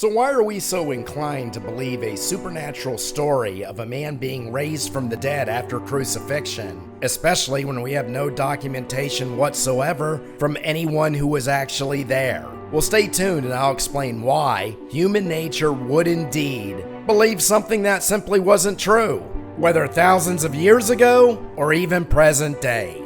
So why are we so inclined to believe a supernatural story of a man being raised from the dead after crucifixion, especially when we have no documentation whatsoever from anyone who was actually there? Well, stay tuned and I'll explain why human nature would indeed believe something that simply wasn't true, whether thousands of years ago or even present day.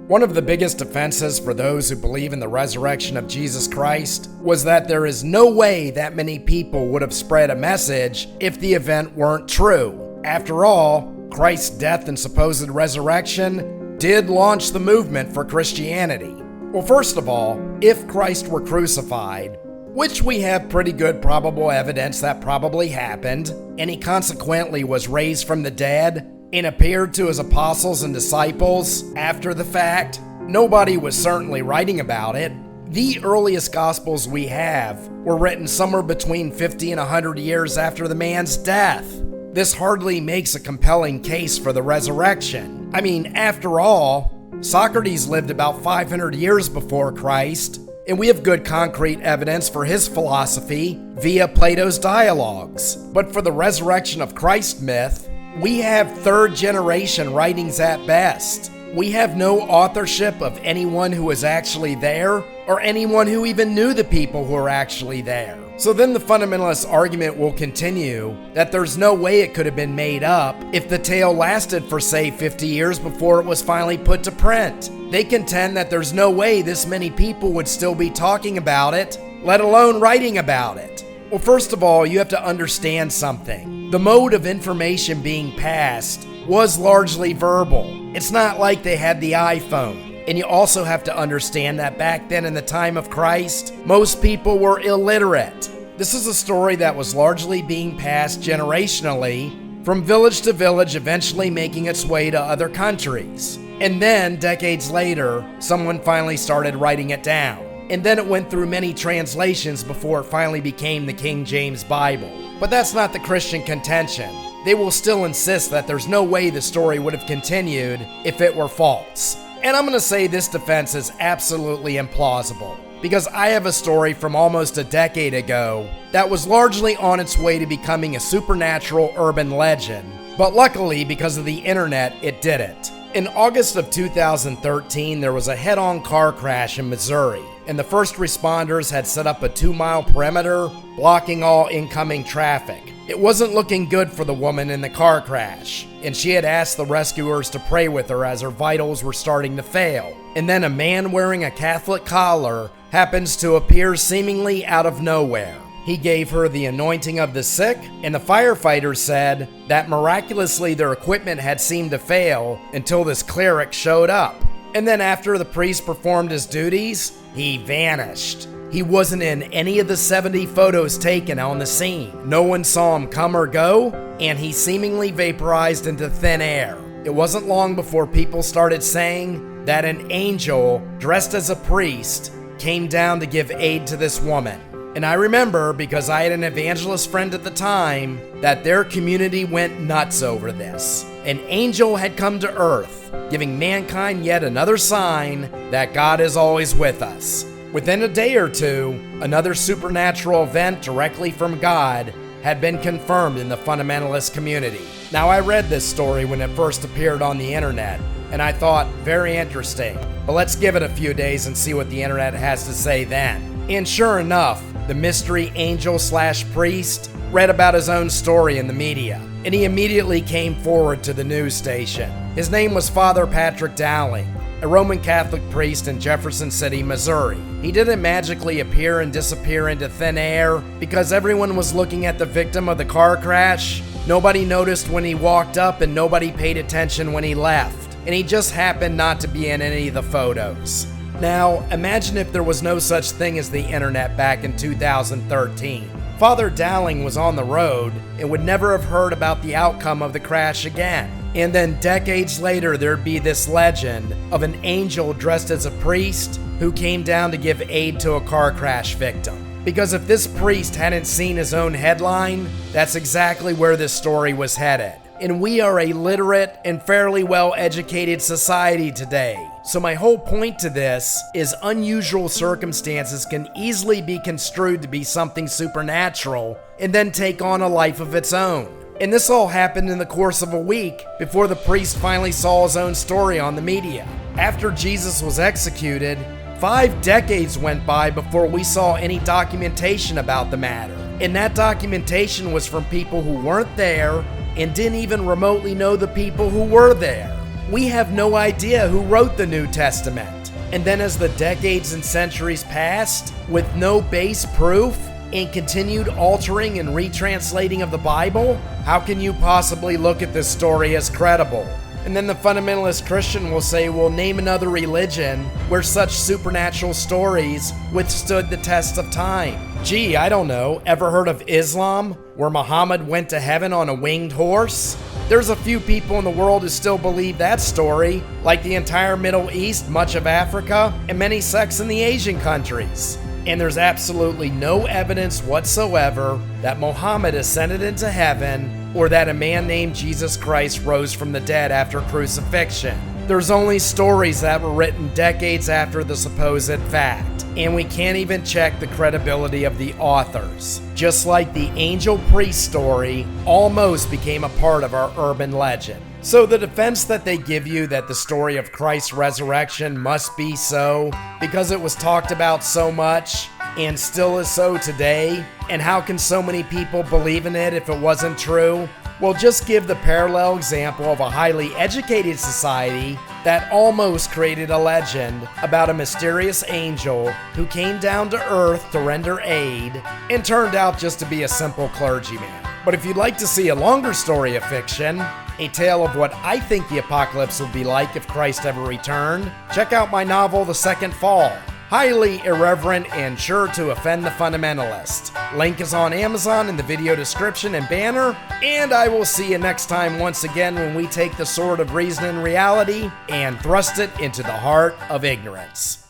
One of the biggest offenses for those who believe in the resurrection of Jesus Christ was that there is no way that many people would have spread a message if the event weren't true. After all, Christ's death and supposed resurrection did launch the movement for Christianity. Well, first of all, if Christ were crucified, which we have pretty good probable evidence that probably happened, and he consequently was raised from the dead, and appeared to his apostles and disciples after the fact, nobody was certainly writing about it. The earliest gospels we have were written somewhere between 50 and 100 years after the man's death. This hardly makes a compelling case for the resurrection. I mean, after all, Socrates lived about 500 years before Christ, and we have good concrete evidence for his philosophy via Plato's dialogues. But for the resurrection of Christ myth, we have third-generation writings at best. We have no authorship of anyone who was actually there, or anyone who even knew the people who were actually there. So then the fundamentalist argument will continue that there's no way it could have been made up if the tale lasted for, say, 50 years before it was finally put to print. They contend that there's no way this many people would still be talking about it, let alone writing about it. Well, first of all, you have to understand something. The mode of information being passed was largely verbal. It's not like they had the iPhone. And you also have to understand that back then in the time of Christ, most people were illiterate. This is a story that was largely being passed generationally from village to village, eventually making its way to other countries. And then, decades later, someone finally started writing it down. And then it went through many translations before it finally became the King James Bible. But that's not the Christian contention. They will still insist that there's no way the story would have continued if it were false. And I'm going to say this defense is absolutely implausible, because I have a story from almost a decade ago that was largely on its way to becoming a supernatural urban legend. But luckily, because of the internet, it didn't. In August of 2013, there was a head-on car crash in Missouri, and the first responders had set up a 2-mile perimeter, blocking all incoming traffic. It wasn't looking good for the woman in the car crash, and she had asked the rescuers to pray with her as her vitals were starting to fail. And then a man wearing a Catholic collar happens to appear seemingly out of nowhere. He gave her the anointing of the sick, and the firefighters said that miraculously their equipment had seemed to fail until this cleric showed up. And then after the priest performed his duties, he vanished. He wasn't in any of the 70 photos taken on the scene. No one saw him come or go, and he seemingly vaporized into thin air. It wasn't long before people started saying that an angel dressed as a priest came down to give aid to this woman. And I remember, because I had an evangelist friend at the time, that their community went nuts over this. An angel had come to earth, giving mankind yet another sign that God is always with us. Within a day or two, another supernatural event directly from God had been confirmed in the fundamentalist community. Now, I read this story when it first appeared on the internet, and I thought, very interesting. But let's give it a few days and see what the internet has to say then. And sure enough, the mystery angel/priest read about his own story in the media, and he immediately came forward to the news station. His name was Father Patrick Dowling, a Roman Catholic priest in Jefferson City, Missouri. He didn't magically appear and disappear into thin air because everyone was looking at the victim of the car crash. Nobody noticed when he walked up and nobody paid attention when he left, and he just happened not to be in any of the photos. Now, imagine if there was no such thing as the internet back in 2013. Father Dowling was on the road and would never have heard about the outcome of the crash again. And then decades later, there'd be this legend of an angel dressed as a priest who came down to give aid to a car crash victim. Because if this priest hadn't seen his own headline, that's exactly where this story was headed. And we are a literate and fairly well-educated society today. So my whole point to this is unusual circumstances can easily be construed to be something supernatural and then take on a life of its own. And this all happened in the course of a week before the priest finally saw his own story on the media. After Jesus was executed, 5 decades went by before we saw any documentation about the matter. And that documentation was from people who weren't there and didn't even remotely know the people who were there. We have no idea who wrote the New Testament. And then as the decades and centuries passed, with no base proof and continued altering and retranslating of the Bible, how can you possibly look at this story as credible? And then the fundamentalist Christian will say, well, name another religion where such supernatural stories withstood the test of time. Gee, I don't know. Ever heard of Islam, where Muhammad went to heaven on a winged horse? There's a few people in the world who still believe that story, like the entire Middle East, much of Africa, and many sects in the Asian countries. And there's absolutely no evidence whatsoever that Muhammad ascended into heaven or that a man named Jesus Christ rose from the dead after crucifixion. There's only stories that were written decades after the supposed fact, and we can't even check the credibility of the authors. Just like the angel priest story almost became a part of our urban legend. So the defense that they give you that the story of Christ's resurrection must be so because it was talked about so much and still is so today, and how can so many people believe in it if it wasn't true? Well, just give the parallel example of a highly educated society that almost created a legend about a mysterious angel who came down to earth to render aid and turned out just to be a simple clergyman. But if you'd like to see a longer story of fiction, a tale of what I think the apocalypse would be like if Christ ever returned, check out my novel, The Second Fall. Highly irreverent and sure to offend the fundamentalist. Link is on Amazon in the video description and banner, and I will see you next time once again when we take the sword of reason and reality and thrust it into the heart of ignorance.